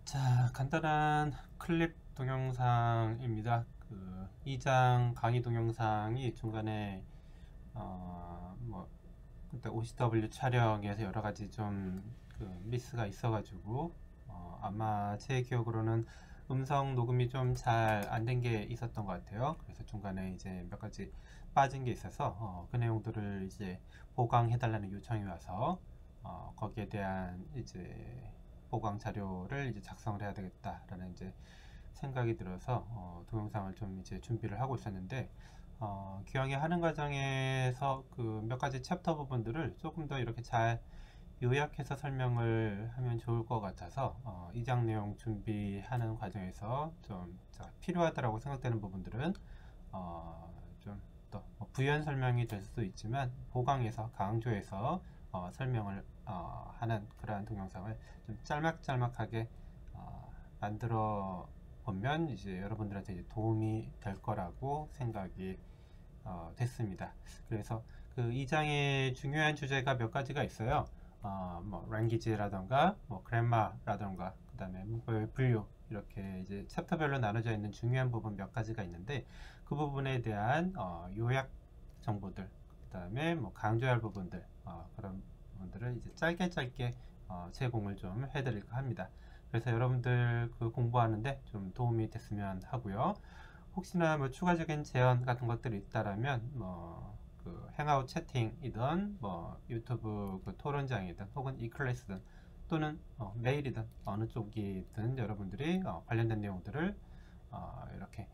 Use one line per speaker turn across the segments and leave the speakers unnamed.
자, 간단한 클립 동영상입니다. 2장 강의 동영상이 중간에 그때 OCW 촬영에서 여러 가지 좀 미스가 있어가지고 아마 제 기억으로는 음성 녹음이 좀 잘 안 된 게 있었던 것 같아요. 그래서 중간에 이제 몇 가지 빠진 게 있어서 그 내용들을 이제 보강해달라는 요청이 와서 거기에 대한 이제 보강 자료를 이제 작성을 해야 되겠다라는 이제 생각이 들어서 동영상을 좀 이제 준비를 하고 있었는데 기왕에 하는 과정에서 그 몇 가지 챕터 부분들을 조금 더 이렇게 잘 요약해서 설명을 하면 좋을 것 같아서 2장 내용 준비하는 과정에서 좀 필요하다고 생각되는 부분들은 좀 더 부연 설명이 될 수도 있지만 보강해서 강조해서 설명을 하는 그러한 동영상을 좀 짤막짤막하게 만들어 보면 이제 여러분들한테 이제 도움이 될 거라고 생각이 됐습니다. 그래서 그 2장의 중요한 주제가 몇 가지가 있어요. language라던가 grammar라던가 그 다음에 문법의 분류 이렇게 이제 챕터별로 나눠져 있는 중요한 부분 몇 가지가 있는데 그 부분에 대한 요약 정보들 그 다음에 강조할 부분들 그런 부분들을 이제 짧게 제공을 좀 해드릴까 합니다. 그래서 여러분들 그 공부하는데 좀 도움이 됐으면 하고요. 혹시나 추가적인 제안 같은 것들이 있다라면 그 행아웃 채팅이든 유튜브 그 토론장이든 혹은 이클래스든 또는 메일이든 어느 쪽이든 여러분들이 관련된 내용들을 이렇게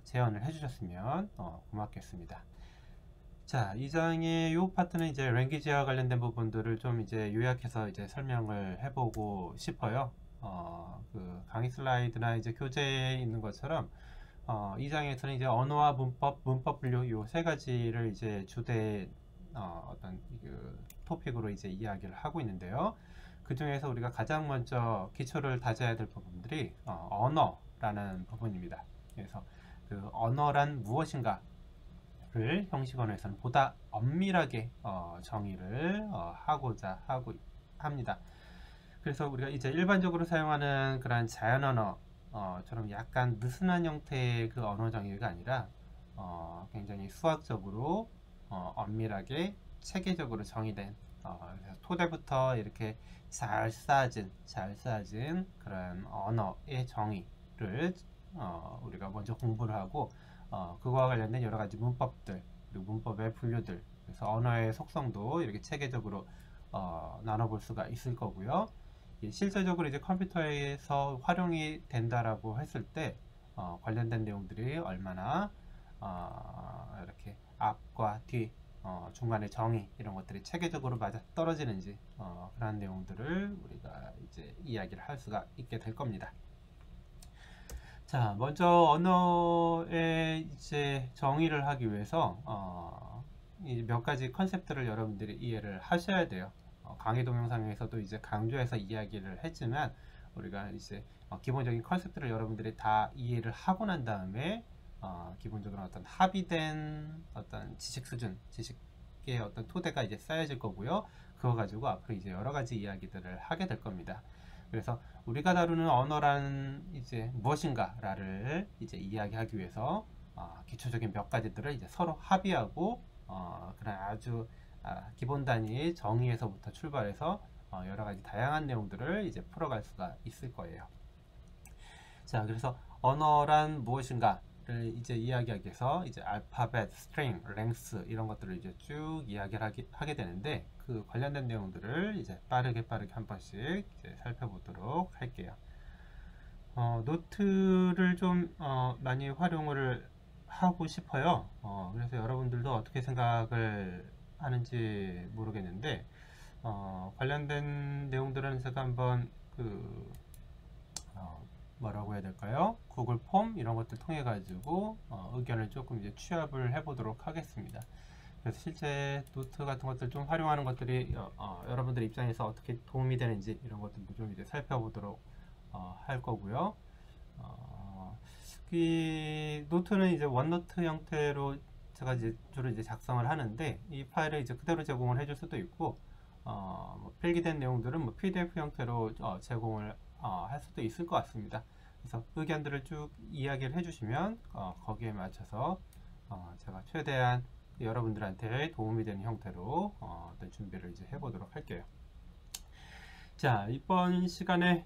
제언을 해주셨으면 고맙겠습니다. 자, 2장의 이 파트는 이제 랭귀지와 관련된 부분들을 좀 이제 요약해서 이제 설명을 해보고 싶어요. 그 강의 슬라이드나 이제 교재에 있는 것처럼 2장에서는 이제 언어와 문법 분류 요 세 가지를 이제 주된 어떤 그 토픽으로 이제 이야기를 하고 있는데요. 그 중에서 우리가 가장 먼저 기초를 다져야 될 부분들이 언어라는 부분입니다. 그래서 그 언어란 무엇인가 를 형식언어에서는 보다 엄밀하게 정의를 하고자 하고 합니다. 그래서 우리가 이제 일반적으로 사용하는 그런 자연 언어처럼 약간 느슨한 형태의 그 언어 정의가 아니라 굉장히 수학적으로 엄밀하게 체계적으로 정의된 그래서 토대부터 이렇게 잘 쌓아진 그런 언어의 정의를 우리가 먼저 공부를 하고 그거와 관련된 여러 가지 문법들 그리고 문법의 분류들 그래서 언어의 속성도 이렇게 체계적으로 나눠볼 수가 있을 거고요. 실제적으로 이제 컴퓨터에서 활용이 된다라고 했을 때 관련된 내용들이 얼마나 이렇게 앞과 뒤 중간의 정의 이런 것들이 체계적으로 맞아 떨어지는지 그런 내용들을 우리가 이제 이야기를 할 수가 있게 될 겁니다. 자, 먼저 언어의 이제 정의를 하기 위해서 몇 가지 컨셉들을 여러분들이 이해를 하셔야 돼요. 강의 동영상에서도 이제 강조해서 이야기를 했지만 우리가 이제 기본적인 컨셉들을 여러분들이 다 이해를 하고 난 다음에 기본적으로 어떤 합의된 어떤 지식 수준, 지식의 어떤 토대가 이제 쌓여질 거고요. 그거 가지고 앞으로 이제 여러 가지 이야기들을 하게 될 겁니다. 그래서 우리가 다루는 언어란 이제 무엇인가를 이제 이야기하기 위해서 기초적인 몇 가지들을 이제 서로 합의하고 그런 아주 기본 단위의 정의에서부터 출발해서 여러 가지 다양한 내용들을 이제 풀어갈 수가 있을 거예요. 자, 그래서 언어란 무엇인가를 이제 이야기하기 위해서 이제 알파벳, 스트링, 랭스 이런 것들을 이제 쭉 이야기를 하게 되는데 그 관련된 내용들을 이제 빠르게 한 번씩 이제 살펴보도록 할게요. 노트를 좀 많이 활용을 하고 싶어요. 그래서 여러분들도 어떻게 생각을 하는지 모르겠는데 관련된 내용들은 제가 한번 뭐라고 해야 될까요? 구글 폼 이런 것들 통해 가지고 의견을 조금 이제 취합을 해 보도록 하겠습니다. 그래서 실제 노트 같은 것들 좀 활용하는 것들이 여러분들 입장에서 어떻게 도움이 되는지 이런 것들도 좀 이제 살펴보도록 할 거고요. 이 노트는 이제 원노트 형태로 제가 이제 주로 이제 작성을 하는데 이 파일을 이제 그대로 제공을 해줄 수도 있고 필기된 내용들은 PDF 형태로 제공을 할 수도 있을 것 같습니다. 그래서 의견들을 쭉 이야기를 해주시면 거기에 맞춰서 제가 최대한 여러분들한테 도움이 되는 형태로 어떤 준비를 이제 해보도록 할게요. 자, 이번 시간에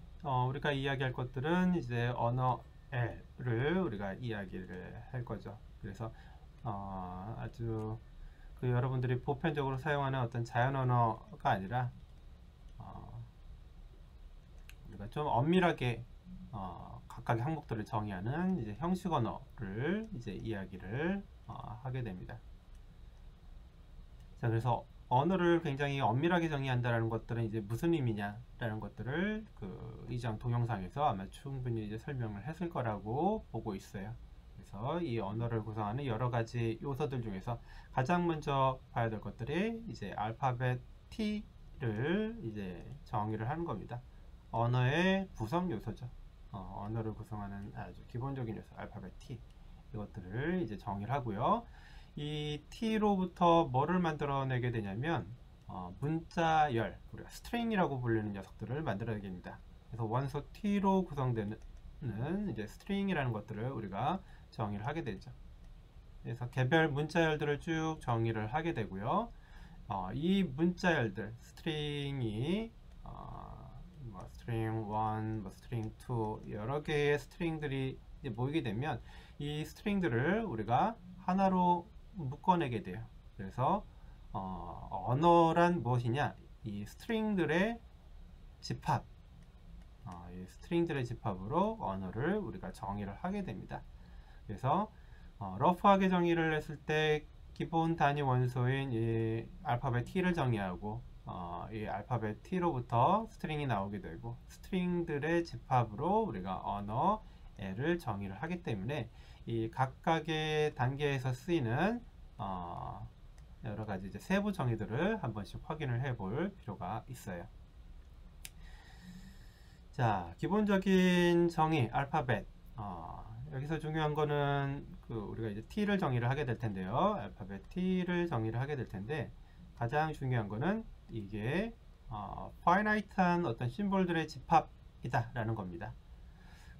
우리가 이야기할 것들은 이제 언어 L을 우리가 이야기를 할 거죠. 그래서 아주 여러분들이 보편적으로 사용하는 어떤 자연 언어가 아니라 우리가 좀 엄밀하게 각각의 항목들을 정의하는 이제 형식 언어를 이제 이야기를 하게 됩니다. 자, 그래서 언어를 굉장히 엄밀하게 정의한다라는 것들은 이제 무슨 의미냐라는 것들을 이장 동영상에서 아마 충분히 이제 설명을 했을 거라고 보고 있어요. 그래서 이 언어를 구성하는 여러 가지 요소들 중에서 가장 먼저 봐야 될 것들이 이제 알파벳 T를 이제 정의를 하는 겁니다. 언어의 구성 요소죠. 언어를 구성하는 아주 기본적인 요소 알파벳 T, 이것들을 이제 정의를 하고요. 이 T로부터 뭐를 만들어내게 되냐면 문자열, 우리가 스트링이라고 불리는 녀석들을 만들어내게 됩니다. 그래서 원소 T로 구성되는 이제 스트링이라는 것들을 우리가 정의를 하게 되죠. 그래서 개별 문자열들을 쭉 정의를 하게 되고요. 이 문자열들, 스트링이 뭐 스트링 1, 뭐 스트링 2 여러 개의 스트링들이 이제 모이게 되면 이 스트링들을 우리가 하나로 묶어내게 돼요. 그래서 언어란 무엇이냐? 이 스트링들의 집합, 이 스트링들의 집합으로 언어를 우리가 정의를 하게 됩니다. 그래서 러프하게 정의를 했을 때 기본 단위 원소인 이 알파벳 T를 정의하고 이 알파벳 T로부터 스트링이 나오게 되고 스트링들의 집합으로 우리가 언어 L을 정의를 하기 때문에 이 각각의 단계에서 쓰이는 여러 가지 이제 세부 정의들을 한 번씩 확인을 해 볼 필요가 있어요. 자, 기본적인 정의 알파벳. 여기서 중요한 거는 우리가 이제 T를 정의를 하게 될 텐데요. 알파벳 T를 정의를 하게 될 텐데 가장 중요한 거는 이게 finite한 어떤 심볼들의 집합이다 라는 겁니다.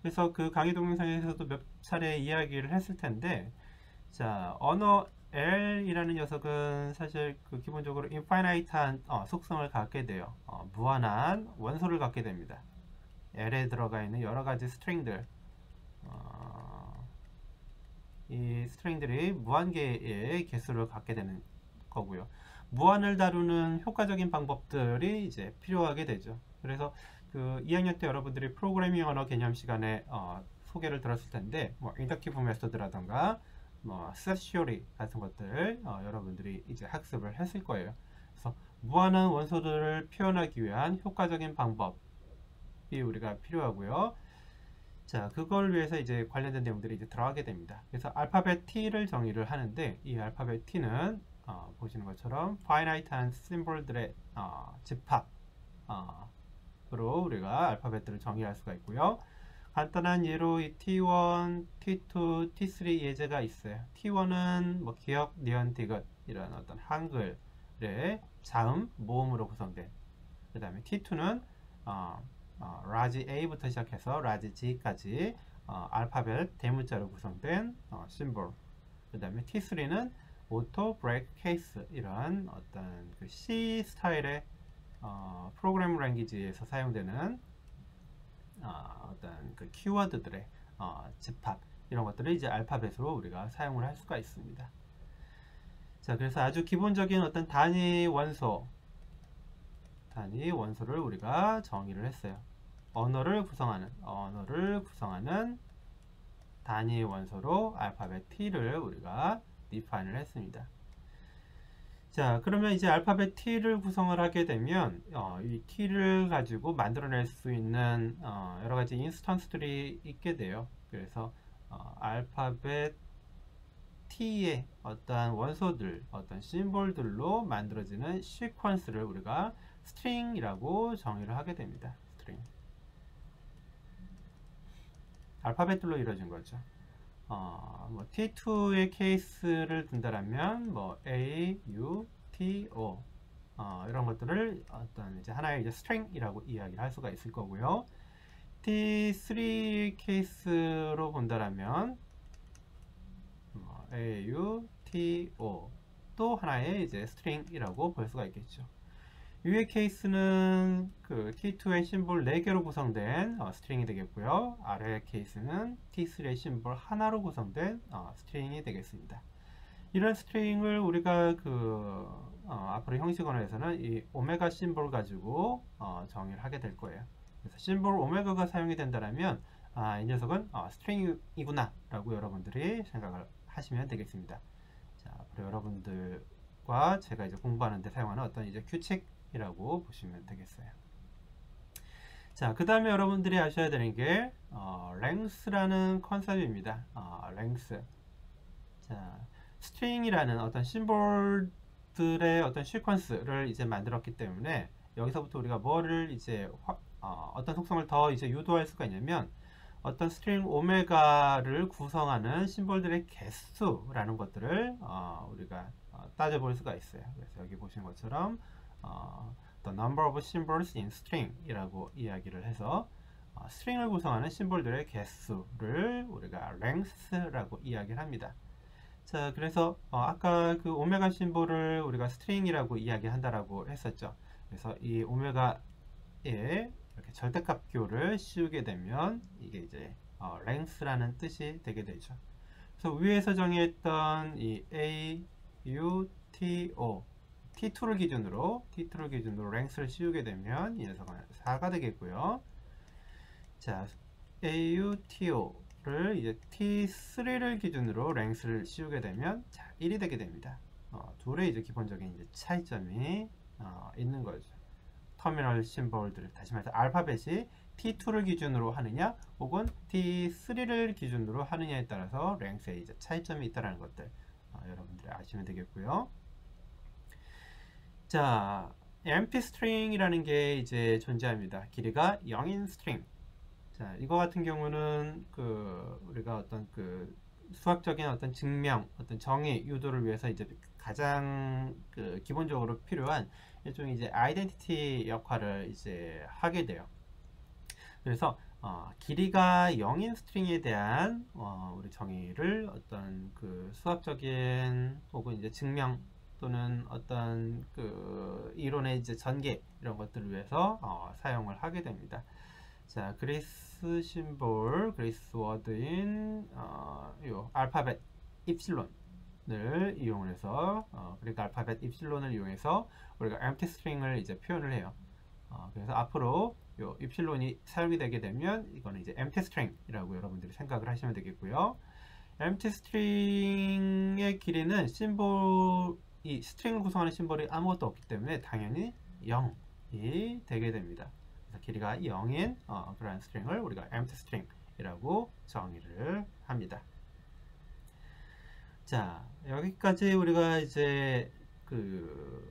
그래서 강의 동영상에서도 몇 차례 이야기를 했을 텐데, 자, 언어 L이라는 녀석은 사실 기본적으로 infinite한 속성을 갖게 돼요. 무한한 원소를 갖게 됩니다. L에 들어가 있는 여러 가지 스트링들, 이 스트링들이 무한개의 개수를 갖게 되는 거고요. 무한을 다루는 효과적인 방법들이 이제 필요하게 되죠. 그래서 2학년 때 여러분들이 프로그래밍 언어 개념 시간에 소개를 들었을 텐데, 뭐 인덕티브 메소드라던가 뭐 set theory 같은 것들 여러분들이 이제 학습을 했을 거예요. 그래서 무한한 원소들을 표현하기 위한 효과적인 방법이 우리가 필요하고요. 자, 그걸 위해서 이제 관련된 내용들이 이제 들어가게 됩니다. 그래서 알파벳 T를 정의를 하는데 이 알파벳 T는 보시는 것처럼 finite한 심볼들의 집합으로 우리가 알파벳들을 정의할 수가 있고요. 간단한 예로 이 T1, T2, T3 예제가 있어요. T1은 뭐 기역, 니은, 디귿 이런 어떤 한글의 자음, 모음으로 구성된, 그 다음에 T2는 라지 A부터 시작해서 라지 G까지 알파벳 대문자로 구성된 심볼, 그 다음에 T3는 오토 브레이크 케이스, 이런 어떤 C 스타일의 프로그래밍 랭귀지에서 사용되는 어떤 키워드들의 집합, 이런 것들을 이제 알파벳으로 우리가 사용을 할 수가 있습니다. 자, 그래서 아주 기본적인 어떤 단위 원소를 우리가 정의를 했어요. 언어를 구성하는 단위 원소로 알파벳 T를 우리가 디파인을 했습니다. 자, 그러면 이제 알파벳 T를 구성을 하게 되면 이 T를 가지고 만들어낼 수 있는 여러 가지 인스턴스들이 있게 돼요. 그래서 알파벳 T의 어떠한 원소들, 어떤 심볼들로 만들어지는 시퀀스를 우리가 스트링이라고 정의를 하게 됩니다. 스트링. 알파벳들로 이루어진 거죠. 뭐 T2의 케이스를 든다라면 뭐 A, U, T, O 이런 것들을 어떤 이제 하나의 이제 스트링이라고 이야기를 할 수가 있을 거고요. T3 케이스로 본다라면 AU, TO 또 하나의 이제 스트링이라고 볼 수가 있겠죠. 위의 케이스는 그 T2의 심볼 4개로 구성된 스트링이 되겠고요. 아래의 케이스는 T3의 심볼 하나로 구성된 스트링이 되겠습니다. 이런 스트링을 우리가 앞으로 형식 언어에서는 이 오메가 심볼 가지고 정의를 하게 될 거예요. 그래서 심볼 오메가가 사용이 된다면 이 녀석은 스트링이구나 라고 여러분들이 생각을 하시면 되겠습니다. 자, 앞으로 여러분들과 제가 이제 공부하는 데 사용하는 어떤 이제 규칙이라고 보시면 되겠어요. 자, 그 다음에 여러분들이 아셔야 되는 게 length라는 컨셉입니다. length. 자, 스트링이라는 어떤 심볼들의 어떤 시퀀스를 이제 만들었기 때문에 여기서부터 우리가 뭐를 이제 어떤 속성을 더 이제 유도할 수가 있냐면 어떤 스트링 오메가를 구성하는 심볼들의 개수라는 것들을 우리가 따져볼 수가 있어요. 그래서 여기 보신 것처럼 the number of symbols in string 이라고 이야기를 해서 스트링을 구성하는 심볼들의 개수를 우리가 length라고 이야기를 합니다. 자, 그래서 아까 그 오메가 심볼을 우리가 스트링이라고 이야기한다라고 했었죠. 그래서 이 오메가에 이렇게 절대값교를 씌우게 되면 이게 이제 length라는 뜻이 되게 되죠. 그래서 위에서 정의했던 이 A, U, T, O, T2를 기준으로 length를 씌우게 되면 이 녀석은 4가 되겠고요. 자, A, U, T, O를 이제 T3를 기준으로 length를 씌우게 되면 자, 1이 되게 됩니다. 둘의 이제 기본적인 이제 차이점이 있는 거죠. 터미널 심볼들, 다시 말해서 알파벳이 T2를 기준으로 하느냐 혹은 T3를 기준으로 하느냐에 따라서 length에 이제 차이점이 있다는 것들 여러분들이 아시면 되겠고요. 자, empty string이라는 게 이제 존재합니다. 길이가 0인 스트링. 자, 이거 같은 경우는 우리가 어떤 수학적인 어떤 증명, 어떤 정의 유도를 위해서 이제 가장 기본적으로 필요한 일종의 이제 아이덴티티 역할을 이제 하게 돼요. 그래서 길이가 0인 스트링에 대한 우리 정의를 어떤 수학적인 혹은 이제 증명 또는 어떤 이론의 이제 전개 이런 것들을 위해서 사용을 하게 됩니다. 자, 그리스 심볼, 그리스 워드인 요 알파벳 입실론을 이용해서 그러니까 알파벳 입실론을 이용해서 우리가 empty string을 이제 표현을 해요. 그래서 앞으로 요 입실론이 사용이 되게 되면 이거는 이제 empty string이라고 여러분들이 생각을 하시면 되겠고요. empty string의 길이는 이 스트링을 구성하는 심볼이 아무것도 없기 때문에 당연히 0이 되게 됩니다. 그래서 길이가 0인 그러한 스트링을 우리가 empty string이라고 정의를 합니다. 자, 여기까지 우리가 이제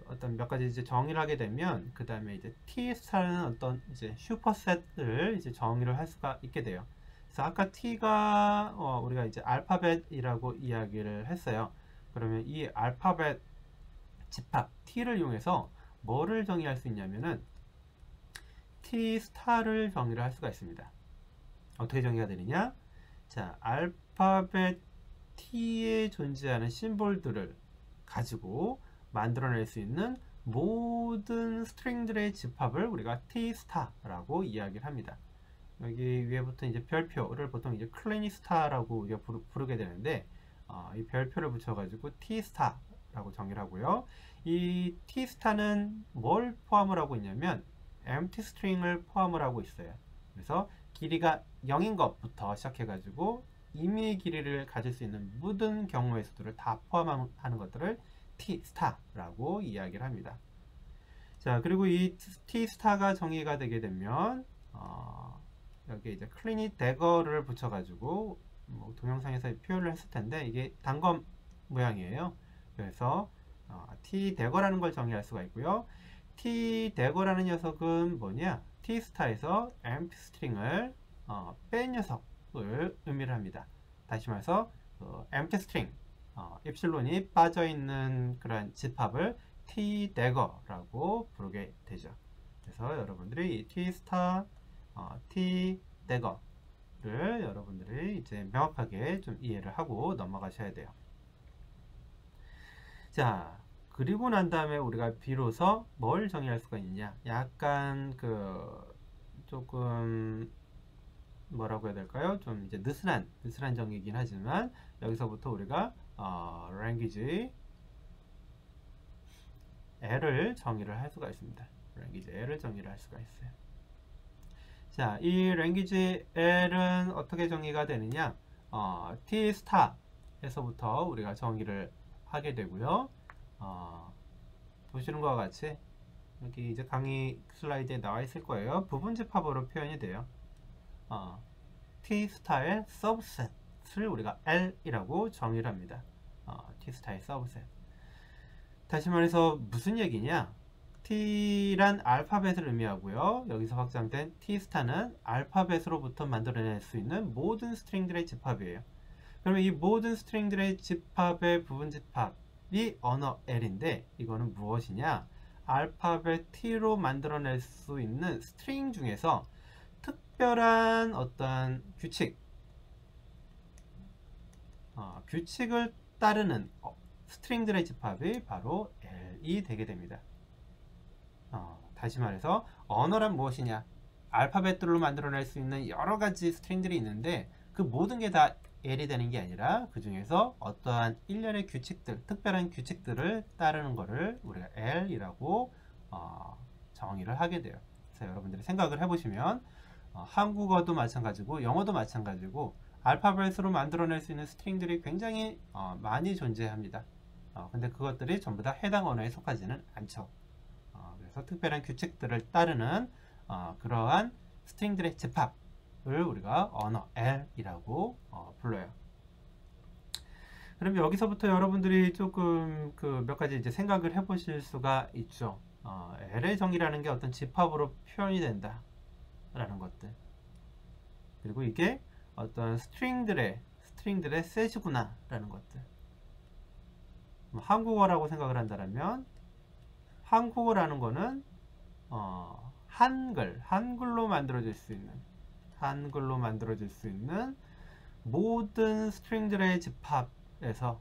어떤 몇 가지 이제 정의를 하게 되면 그 다음에 이제 T-스타라는 어떤 이제 슈퍼셋을 이제 정의를 할 수가 있게 돼요. 그래서 아까 T가 우리가 이제 알파벳이라고 이야기를 했어요. 그러면 이 알파벳 집합 T를 이용해서 뭐를 정의할 수 있냐면은 T-스타를 정의를 할 수가 있습니다. 어떻게 정의가 되느냐? 자, 알파벳 T에 존재하는 심볼들을 가지고 만들어낼 수 있는 모든 스트링들의 집합을 우리가 T-스타라고 이야기를 합니다. 여기 위에부터 이제 별표를 보통 이제 클래니스타라고 우리가 부르게 되는데 이 별표를 붙여가지고 T-스타라고 정의를 하고요. 이 T-스타는 뭘 포함을 하고 있냐면 empty string을 포함을 하고 있어요. 그래서 길이가 0인 것부터 시작해가지고 임의의 길이를 가질 수 있는 모든 경우의 수들을 다 포함하는 것들을 T-스타라고 이야기를 합니다. 자, 그리고 이 T-스타가 정의가 되게 되면 여기 이제 클리니 대거를 붙여가지고 동영상에서 표현을 했을 텐데 이게 단검 모양이에요. 그래서 T 대거라는 걸 정의할 수가 있고요. T 대거라는 녀석은 뭐냐? T-스타에서 empty string을 뺀 녀석을 의미를 합니다. 다시 말해서 empty string 입실론이 빠져있는 그런 집합을 T-대거라고 부르게 되죠. 그래서 여러분들이 이 T-스타, T, 대거를 여러분들이 이제 명확하게 좀 이해를 하고 넘어가셔야 돼요. 자, 그리고 난 다음에 우리가 비로소 뭘 정의할 수가 있냐? 약간 조금 뭐라고 해야 될까요? 좀 이제 느슨한 정의이긴 하지만 여기서부터 우리가 language L을 정의를 할 수가 있습니다. language L을 정의를 할 수가 있어요. 자, 이 language L은 어떻게 정의가 되느냐? T star에서부터 우리가 정의를 하게 되고요. 보시는 것과 같이 여기 이제 강의 슬라이드에 나와 있을 거예요. 부분집합으로 표현이 돼요. T 스타의 subset을 우리가 L이라고 정의를 합니다. T 스타의 subset. 다시 말해서 무슨 얘기냐? T란 알파벳을 의미하고요. 여기서 확장된 T 스타는 알파벳으로부터 만들어낼 수 있는 모든 스트링들의 집합이에요. 그러면 이 모든 스트링들의 집합의 부분집합이 언어 L인데 이거는 무엇이냐? 알파벳 T로 만들어낼 수 있는 스트링 중에서 특별한 어떤 규칙을 따르는 스트링들의 집합이 바로 L이 되게 됩니다. 다시 말해서 언어란 무엇이냐? 알파벳들로 만들어낼 수 있는 여러 가지 스트링들이 있는데 그 모든 게 다 L이 되는 게 아니라 그 중에서 어떠한 일련의 규칙들, 특별한 규칙들을 따르는 것을 우리가 L이라고 정의를 하게 돼요. 그래서 여러분들이 생각을 해보시면 한국어도 마찬가지고 영어도 마찬가지고 알파벳으로 만들어낼 수 있는 스트링들이 굉장히 많이 존재합니다. 근데 그것들이 전부 다 해당 언어에 속하지는 않죠. 그래서 특별한 규칙들을 따르는 그러한 스트링들의 집합을 우리가 언어 L이라고 불러요. 그럼 여기서부터 여러분들이 조금 몇 가지 이제 생각을 해보실 수가 있죠. L의 정의라는 게 어떤 집합으로 표현이 된다 라는 것들, 그리고 이게 어떤 스트링들의 셋이구나 라는 것들. 한국어라고 생각을 한다면 한국어라는 거는 한글로 만들어질 수 있는 모든 스트링들의 집합에서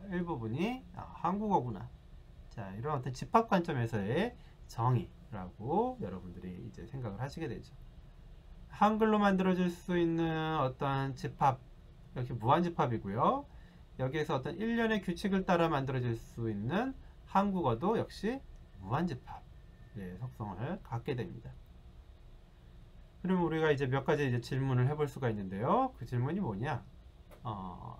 일부분이 한국어구나. 자, 이런 어떤 집합 관점에서의 정의라고 여러분들이 이제 생각을 하시게 되죠. 한글로 만들어질 수 있는 어떤 집합, 역시 무한집합이고요. 여기에서 어떤 일련의 규칙을 따라 만들어질 수 있는 한국어도 역시 무한집합의 속성을 갖게 됩니다. 그럼 우리가 이제 몇 가지 이제 질문을 해볼 수가 있는데요. 그 질문이 뭐냐?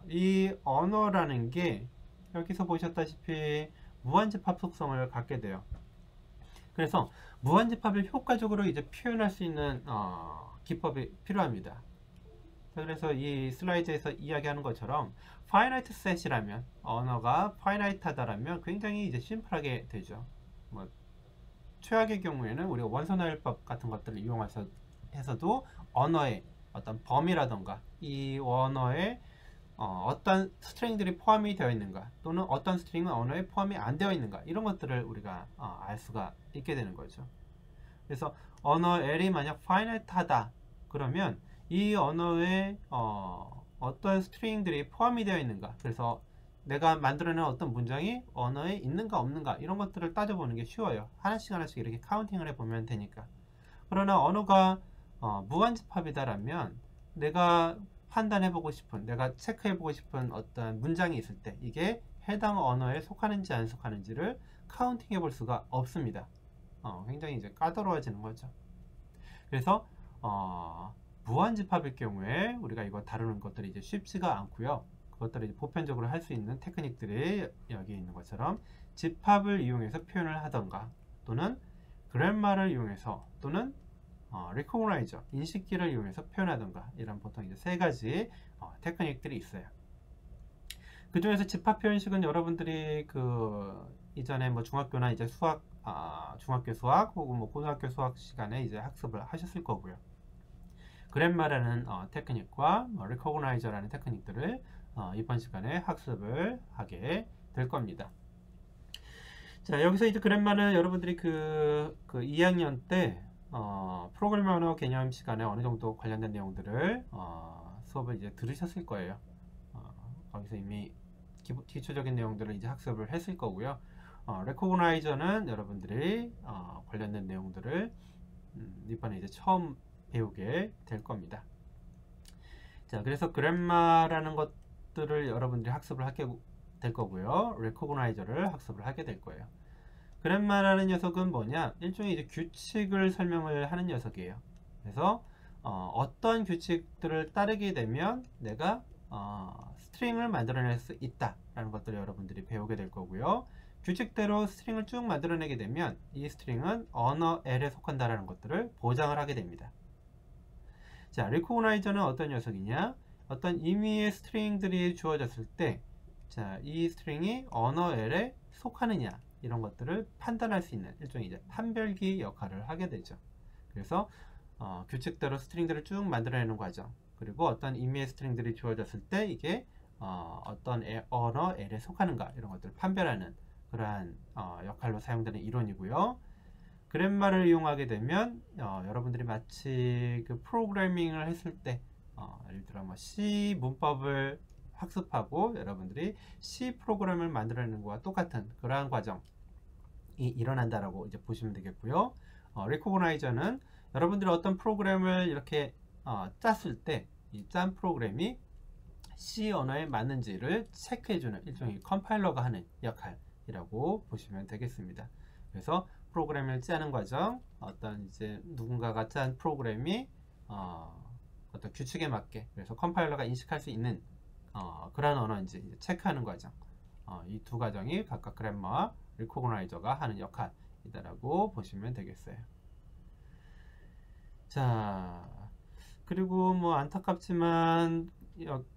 이 언어라는 게 여기서 보셨다시피 무한집합 속성을 갖게 돼요. 그래서 무한집합을 효과적으로 이제 표현할 수 있는 기법이 필요합니다. 그래서 이 슬라이드에서 이야기하는 것처럼 finite set이라면, 언어가 finite하다라면 굉장히 이제 심플하게 되죠. 최악의 경우에는 우리가 원선화율법 같은 것들을 이용해서도 언어의 어떤 범위라던가 이 언어에 어떤 스트링들이 포함이 되어 있는가, 또는 어떤 스트링은 언어에 포함이 안 되어 있는가, 이런 것들을 우리가 알 수가 있게 되는 거죠. 그래서 언어 L이 만약 finite하다 그러면 이 언어에 어떤 스트링들이 포함이 되어 있는가, 그래서 내가 만들어낸 어떤 문장이 언어에 있는가 없는가, 이런 것들을 따져보는 게 쉬워요. 하나씩 이렇게 카운팅을 해보면 되니까. 그러나 언어가 무한집합이다라면 내가 판단해보고 싶은, 내가 체크해보고 싶은 어떤 문장이 있을 때 이게 해당 언어에 속하는지 안 속하는지를 카운팅해 볼 수가 없습니다. 굉장히 이제 까다로워지는 거죠. 그래서 무한집합일 경우에 우리가 이거 다루는 것들이 이제 쉽지가 않고요. 그것들을 이제 보편적으로 할 수 있는 테크닉들이 여기 있는 것처럼 집합을 이용해서 표현을 하던가, 또는 그램마를 이용해서, 또는 recognizer, 인식기를 이용해서 표현하던가, 이런 보통 이제 세 가지 테크닉들이 있어요. 그 중에서 집합 표현식은 여러분들이 이전에 중학교나 이제 중학교 수학 혹은 고등학교 수학 시간에 이제 학습을 하셨을 거고요. 그램마라는 테크닉과 recognizer라는 테크닉들을 이번 시간에 학습을 하게 될 겁니다. 자, 여기서 이제 그램마는 여러분들이 2학년 때 프로그래밍 언어 개념 시간에 어느 정도 관련된 내용들을 수업을 이제 들으셨을 거예요. 거기서 이미 기초적인 내용들을 이제 학습을 했을 거고요. 레코그나이저는 여러분들이 관련된 내용들을 이번에 이제 처음 배우게 될 겁니다. 자, 그래서 그램마라는 것들을 여러분들이 학습을 하게 될 거고요. 레코그나이저를 학습을 하게 될 거예요. 그램마라는 녀석은 뭐냐? 일종의 이제 규칙을 설명을 하는 녀석이에요. 그래서 어떤 규칙들을 따르게 되면 내가 스트링을 만들어낼 수 있다 라는 것들을 여러분들이 배우게 될 거고요. 규칙대로 스트링을 쭉 만들어내게 되면 이 스트링은 언어 L에 속한다라는 것들을 보장을 하게 됩니다. 자, 리코그나이저는 어떤 녀석이냐? 어떤 임의의 스트링들이 주어졌을 때, 자, 이 스트링이 언어 L에 속하느냐 이런 것들을 판단할 수 있는 일종의 이제 판별기 역할을 하게 되죠. 그래서 규칙대로 스트링들을 쭉 만들어내는 과정, 그리고 어떤 임의의 스트링들이 주어졌을 때 이게 어떤 언어 L에 속하는가 이런 것들을 판별하는 그러한 역할로 사용되는 이론이고요. 그램마를 이용하게 되면 여러분들이 마치 그 프로그래밍을 했을 때 예를 들어 뭐 C 문법을 학습하고 여러분들이 C 프로그램을 만들어내는 것과 똑같은 그러한 과정이 일어난다라고 이제 보시면 되겠고요. 리코그나이저는 여러분들이 어떤 프로그램을 이렇게 짰을 때 이 짠 프로그램이 C 언어에 맞는지를 체크해주는 일종의 컴파일러가 하는 역할이라고 보시면 되겠습니다. 그래서 프로그램을 짜는 과정, 어떤 이제 누군가가 짠 프로그램이 어떤 규칙에 맞게 그래서 컴파일러가 인식할 수 있는 그런 언어인지 체크하는 과정, 이 두 과정이 각각 그램마와 리코그나이저가 하는 역할이다라고 보시면 되겠어요. 자, 그리고 뭐 안타깝지만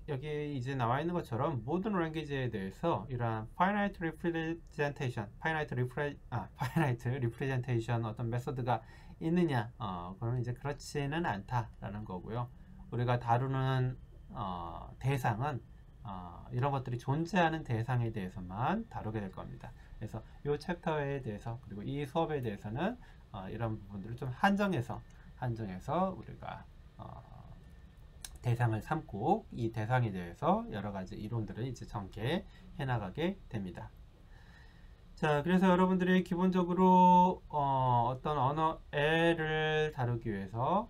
여기 이제 나와 있는 것처럼 모든 랭귀지에 대해서 이러한 finite representation 어떤 메소드가 있느냐? 그러면 이제 그렇지는 않다라는 거고요. 우리가 다루는 대상은 이런 것들이 존재하는 대상에 대해서만 다루게 될 겁니다. 그래서 이 챕터에 대해서 그리고 이 수업에 대해서는 이런 부분들을 좀 한정해서 우리가 대상을 삼고 이 대상에 대해서 여러 가지 이론들을 이제 전개해 나가게 됩니다. 자, 그래서 여러분들이 기본적으로 어떤 언어 L을 다루기 위해서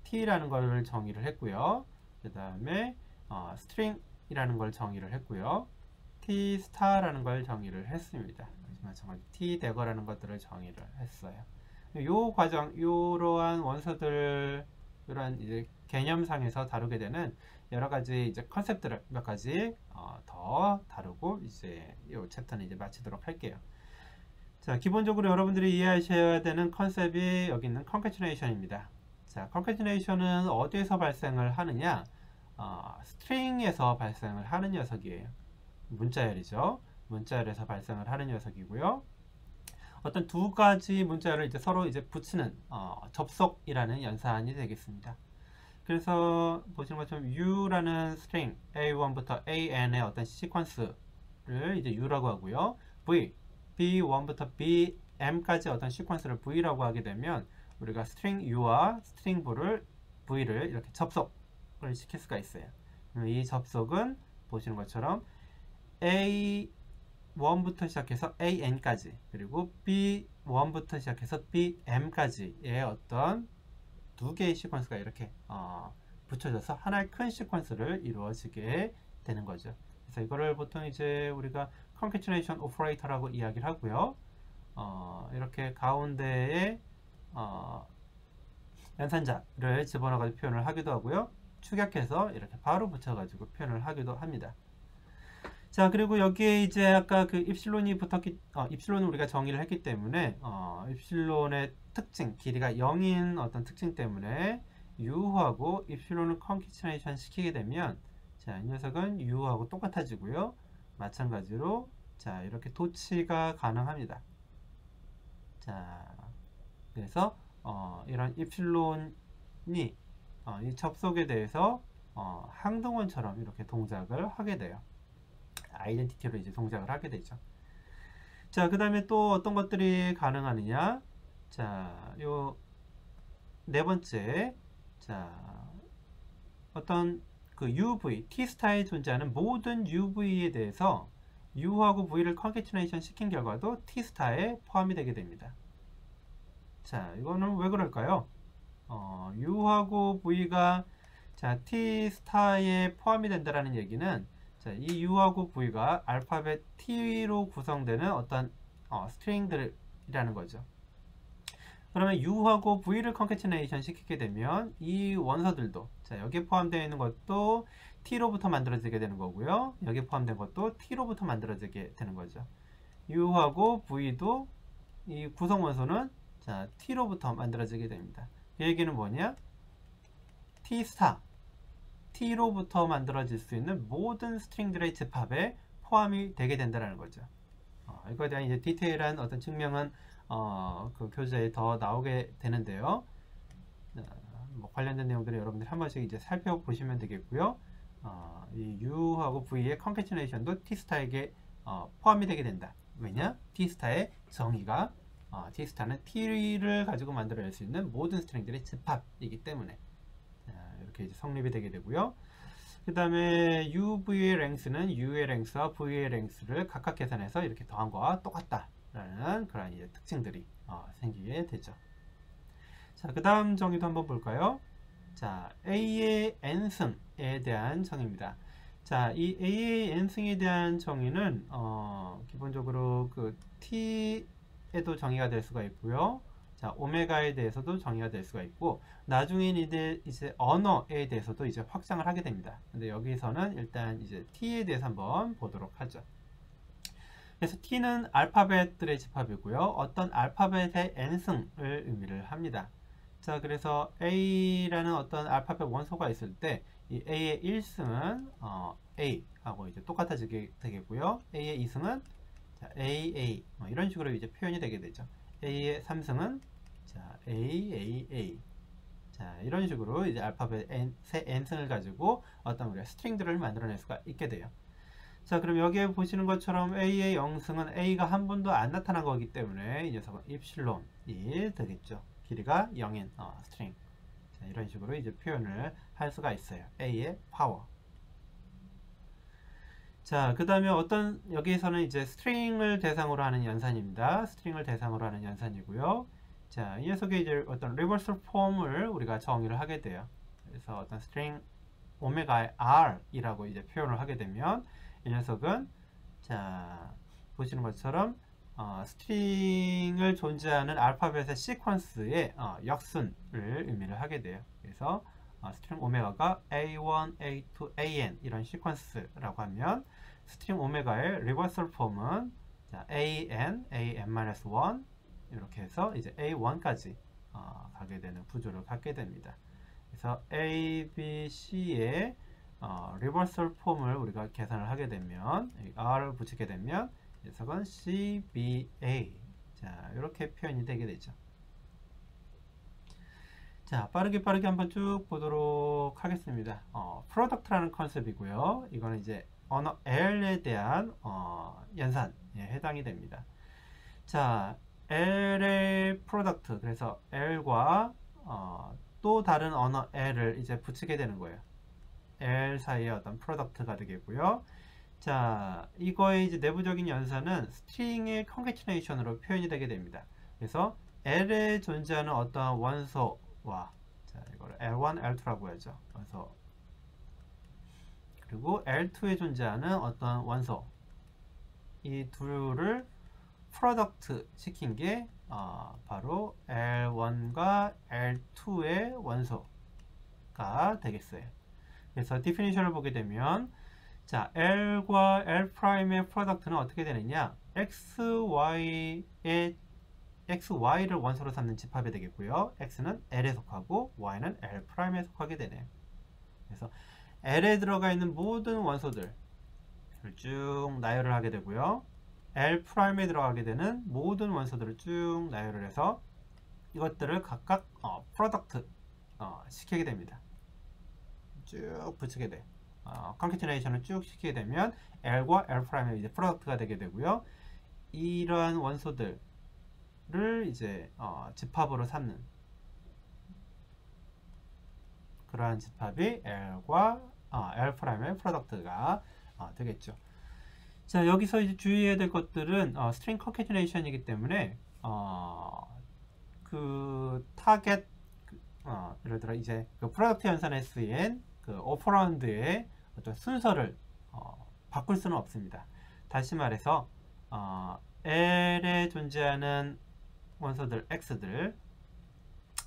T라는 걸 정의를 했고요. 그 다음에 string이라는 걸 정의를 했고요. T star라는 걸 정의를 했습니다. 마찬가지로 T 대거라는 것들을 정의를 했어요. 요 과정, 이러한 원서들, 이러한 이제 개념상에서 다루게 되는 여러 가지 이제 컨셉들을 몇 가지 더 다루고 이제 이 챕터는 이제 마치도록 할게요. 자, 기본적으로 여러분들이 이해하셔야 되는 컨셉이 여기 있는 concatenation입니다. 자, concatenation은 어디에서 발생을 하느냐? 스트링에서 발생을 하는 녀석이에요. 문자열이죠. 문자열에서 발생을 하는 녀석이고요. 어떤 두 가지 문자열을 이제 서로 이제 붙이는 접속이라는 연산이 되겠습니다. 그래서 보시는 것처럼 U라는 스트링 A1부터 AN의 어떤 시퀀스를 이제 U라고 하고요. V, B1부터 BM까지 어떤 시퀀스를 V라고 하게 되면 우리가 스트링 U와 스트링 V를 이렇게 접속을 시킬 수가 있어요. 이 접속은 보시는 것처럼 A1부터 시작해서 AN까지 그리고 B1부터 시작해서 BM까지의 어떤 두 개의 시퀀스가 이렇게 붙여져서 하나의 큰 시퀀스를 이루어지게 되는 거죠. 그래서 이거를 보통 이제 우리가 concatenation operator라고 이야기를 하고요. 이렇게 가운데에 연산자를 집어넣어가지고 표현을 하기도 하고요. 축약해서 이렇게 바로 붙여가지고 표현을 하기도 합니다. 자, 그리고 여기에 이제 아까 그 입실론이 입실론을 우리가 정의를 했기 때문에 입실론의 특징, 길이가 0인 어떤 특징 때문에 U하고 입실론을 컨캐티네이션 시키게 되면 자, 이 녀석은 U하고 똑같아지고요. 마찬가지로 자, 이렇게 도치가 가능합니다. 자, 그래서 이런 입실론이 이 접속에 대해서 항등원처럼 이렇게 동작을 하게 돼요. 아이덴티티로 이제 동작을 하게 되죠. 자, 그 다음에 또 어떤 것들이 가능하느냐? 자, 요 네 번째, 자, 어떤 그 UV, T스타에 존재하는 모든 UV에 대해서 U하고 V를 컨캐티네이션 시킨 결과도 T스타에 포함이 되게 됩니다. 자, 이거는 왜 그럴까요? U하고 V가 자, T스타에 포함이 된다는 얘기는 자, 이 U하고 V가 알파벳 T로 구성되는 어떤 스트링들이라는 거죠. 그러면 U하고 V를 컨캐티네이션 시키게 되면 이 원소들도 자, 여기에 포함되어 있는 것도 T로부터 만들어지게 되는 거고요. 여기에 포함된 것도 T로부터 만들어지게 되는 거죠. U하고 V도 이 구성 원소는 자, T로부터 만들어지게 됩니다. 그 얘기는 뭐냐? T 스타 T로부터 만들어질 수 있는 모든 스트링들의 집합에 포함이 되게 된다는 거죠. 이거에 대한 이제 디테일한 어떤 증명은 그 교재에 더 나오게 되는데요. 뭐 관련된 내용들을 여러분들이 한 번씩 이제 살펴보시면 되겠고요. 이 U하고 V의 컨캐티네이션도 T스타에게 포함이 되게 된다. 왜냐? T스타의 정의가 T스타는 T를 가지고 만들어낼 수 있는 모든 스트링들의 집합이기 때문에 이렇게 이제 성립이 되게 되고요. 그 다음에 UV의 랭스는 U의 랭스와 V의 랭스를 각각 계산해서 이렇게 더한 거와 똑같다라는 그런 이제 특징들이 생기게 되죠. 자, 그 다음 정의도 한번 볼까요? 자, A의 n승에 대한 정의입니다. 자, 이 A의 n승에 대한 정의는 기본적으로 그 T에도 정의가 될 수가 있고요. 자, 오메가에 대해서도 정의가 될 수가 있고, 나중엔 이제 언어에 대해서도 이제 확장을 하게 됩니다. 근데 여기서는 일단 이제 T에 대해서 한번 보도록 하죠. 그래서 T는 알파벳들의 집합이고요. 어떤 알파벳의 n승을 의미를 합니다. 자, 그래서 A라는 어떤 알파벳 원소가 있을 때, 이 A의 1승은 A하고 이제 똑같아지게 되겠고요. A의 2승은 AA, 이런 식으로 이제 표현이 되게 되죠. A의 3승은 자, A. 자, 이런 식으로 이제 알파벳 새 n승을 가지고 어떤 우리가 스트링들을 만들어낼 수가 있게 돼요. 자, 그럼 여기에 보시는 것처럼 A의 0승은 A가 한 번도 안 나타난 거기 때문에 이 녀석은 입실론이 되겠죠. 길이가 0인 스트링. 자, 이런 식으로 이제 표현을 할 수가 있어요. A의 파워. 자, 그 다음에 여기에서는 이제 스트링을 대상으로 하는 연산입니다. 스트링을 대상으로 하는 연산이고요. 자, 이 녀석의 이제 어떤 리버설 폼을 우리가 정의를 하게 돼요. 그래서 어떤 스트링 오메가의 R이라고 이제 표현을 하게 되면 이 녀석은 자, 보시는 것처럼 스트링을 존재하는 알파벳의 시퀀스의 역순을 의미를 하게 돼요. 그래서 스트링 오메가가 A1, A2, AN 이런 시퀀스라고 하면 스트링 오메가의 리버설 폼은 자, AN, AN-1 이렇게 해서 이제 A1까지 가게 되는 구조를 갖게 됩니다. 그래서 A, B, C의 리버설 폼을 우리가 계산을 하게 되면 R을 붙이게 되면 녀석은 C, B, A 자, 이렇게 표현이 되게 되죠. 자, 빠르게 한번 쭉 보도록 하겠습니다. 프로덕트라는 컨셉이고요. 이거는 이제 언어 L에 대한 연산에 해당이 됩니다. 자, L의 프로덕트, 그래서 L과 또 다른 언어 L을 이제 붙이게 되는 거예요. L 사이의 어떤 프로덕트가 되겠고요. 자, 이거의 이제 내부적인 연산은 스트링의 컨캐티네이션으로 표현이 되게 됩니다. 그래서 L에 존재하는 어떤 원소와 자, 이걸 L1, L2라고 하죠. 원소. 그리고 L2에 존재하는 어떤 원소. 이 둘을 프로덕트 시킨 게 바로 L1과 L2의 원소가 되겠어요. 그래서 디피니션을 보게 되면 자, L과 L'의 프로덕트는 어떻게 되느냐? XY를 원소로 삼는 집합이 되겠고요. X는 L에 속하고 Y는 L'에 속하게 되네요. 그래서 L에 들어가 있는 모든 원소들을 쭉 나열을 하게 되고요. L'에 들어가게 되는 모든 원소들을 쭉 나열을 해서 이것들을 각각 프로덕트 시키게 됩니다. 쭉 붙이게 돼. 컨캐티네이션을 쭉 시키게 되면 L과 L'의 이제 프로덕트가 되게 되고요. 이러한 원소들을 이제 집합으로 삼는 그러한 집합이 L과 L'의 프로덕트가 되겠죠. 자, 여기서 이제 주의해야 될 것들은 스트링 컨캐티네이션이기 때문에 그 타겟 예를 들어 이제 그 프로덕트 연산에 쓰인 그 오퍼런드의 어떤 순서를 바꿀 수는 없습니다. 다시 말해서 L에 존재하는 원소들 X들,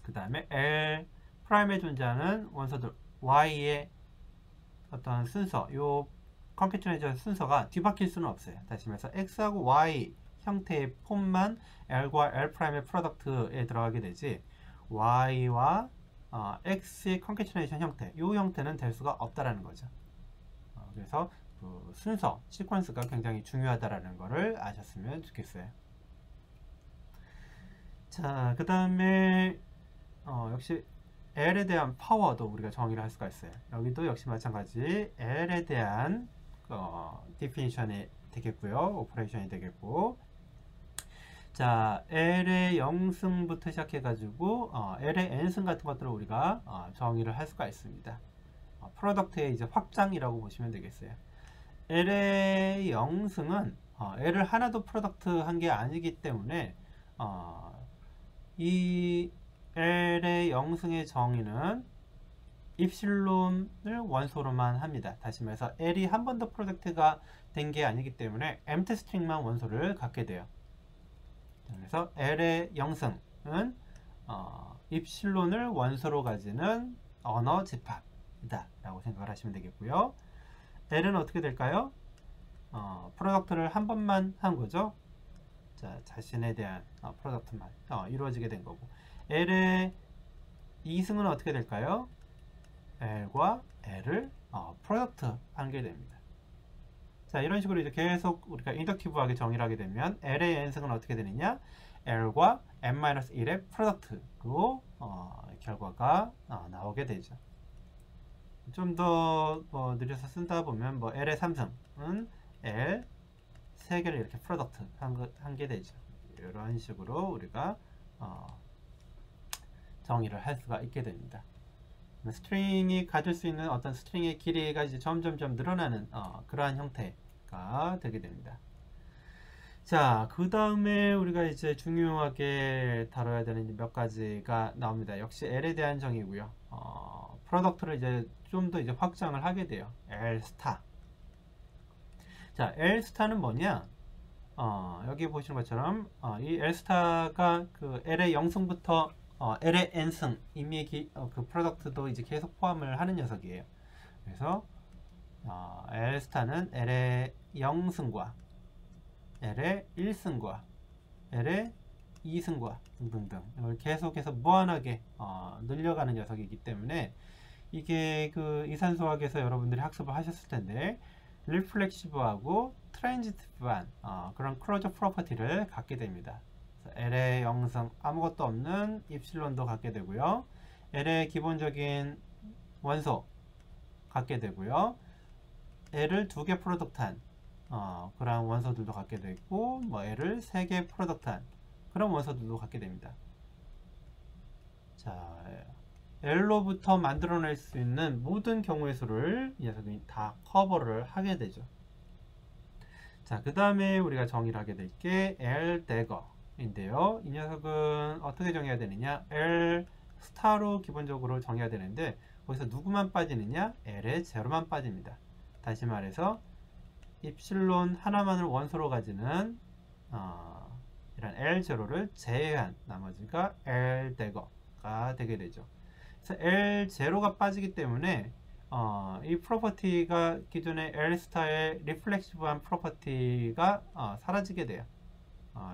그 다음에 L 프라임에 존재하는 원소들 Y의 어떤 순서, 요 컨캐티네이션 순서가 뒤바뀔 수는 없어요. 다시 말해서 X하고 Y 형태의 폼만 L과 L'의 프로덕트에 들어가게 되지 Y와 X의 컨캐티네이션 형태, 이 형태는 될 수가 없다라는 거죠. 그래서 그 순서, 시퀀스가 굉장히 중요하다라는 거를 아셨으면 좋겠어요. 자, 그 다음에 역시 L에 대한 파워도 우리가 정의를 할 수가 있어요. 여기도 역시 마찬가지 L에 대한 디피니션이 되겠고요. 오퍼레이션이 되겠고, 자, L의 0승부터 시작해가지고 L의 n승 같은 것들을 우리가 정의를 할 수가 있습니다. 프로덕트의 이제 확장이라고 보시면 되겠어요. L의 0승은 L을 하나도 프로덕트 한 게 아니기 때문에 이 L의 0승의 정의는 입실론을 원소로만 합니다. 다시 말해서 L이 한 번도 프로덕트가 된 게 아니기 때문에 empty string만 원소를 갖게 돼요. 그래서 L의 0승은 입실론을 원소로 가지는 언어 집합이다 라고 생각을 하시면 되겠고요. L은 어떻게 될까요? 프로덕트를 한 번만 한 거죠. 자, 자신에 대한 프로덕트만 이루어지게 된 거고, L의 2승은 어떻게 될까요? L과 L을 프로덕트 하게 됩니다. 자, 이런 식으로 이제 계속 우리가 인덕티브하게 정의를 하게 되면 L의 n승은 어떻게 되느냐? L과 n-1의 프로덕트로 결과가 나오게 되죠. 좀 더 느려서 쓴다 보면 L의 3승은 L 3개를 이렇게 프로덕트 한 게 되죠. 이런 식으로 우리가 정의를 할 수가 있게 됩니다. 스트링이 가질 수 있는 어떤 스트링의 길이가 이제 점점점 늘어나는 그러한 형태가 되게 됩니다. 자, 그 다음에 우리가 이제 중요하게 다뤄야 되는 몇 가지가 나옵니다. 역시 L에 대한 정의고요. 프로덕트를 이제 좀 더 이제 확장을 하게 돼요. L 스타. 자, L 스타는 뭐냐? 여기 보시는 것처럼 이 L 스타가 그 L의 0승부터 L의 n승 이미 그 프로덕트도 이제 계속 포함을 하는 녀석이에요. 그래서 L 스타는 L의 0승과 L의 1승과 L의 2승과 등등등 이걸 계속해서 무한하게 늘려가는 녀석이기 때문에 이게 그 이산수학에서 여러분들이 학습을 하셨을 텐데 리플렉시브하고 트랜지티브한 그런 클로저 프로퍼티를 갖게 됩니다. L의 0승 아무것도 없는 입실론도 갖게 되고요. L의 기본적인 원소 갖게 되고요. L을 2개 프로덕트한 그런 원소들도 갖게 되고, L을 3개 프로덕트한 그런 원소들도 갖게 됩니다. 자, L로부터 만들어낼 수 있는 모든 경우의 수를 이 녀석이 다 커버를 하게 되죠. 자, 그 다음에 우리가 정의를 하게 될 게 L 대거인데요. 이 녀석은 어떻게 정의해야 되느냐? L 스타로 기본적으로 정의해야 되는데 거기서 누구만 빠지느냐? L의 제로만 빠집니다. 다시 말해서 입실론 하나만을 원소로 가지는 이런 L0를 제외한 나머지가 L 대거가 되게 되죠. 그래서 L0가 빠지기 때문에 이 프로퍼티가 기존의 L스타의 리플렉시브한 프로퍼티가 사라지게 돼요.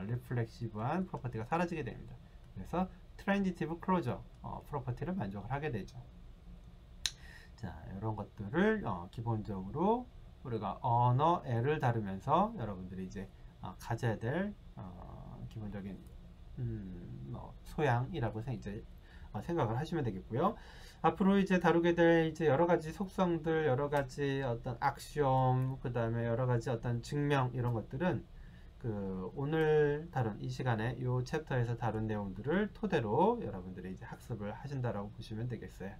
리플렉시브한 프로퍼티가 사라지게 됩니다. 그래서 트랜지티브 클로저 프로퍼티를 만족을 하게 되죠. 자, 이런 것들을 기본적으로 우리가 언어 L을 다루면서 여러분들이 이제 가져야 될 기본적인 소양이라고 이제 생각을 하시면 되겠고요. 앞으로 이제 다루게 될 이제 여러 가지 속성들, 여러 가지 어떤 악시옴, 그 다음에 여러 가지 어떤 증명 이런 것들은 오늘 다룬 이 시간에 이 챕터에서 다룬 내용들을 토대로 여러분들이 이제 학습을 하신다라고 보시면 되겠어요.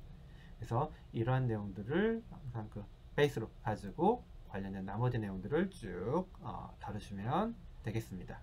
그래서 이러한 내용들을 항상 베이스로 가지고 관련된 나머지 내용들을 쭉 다루시면 되겠습니다.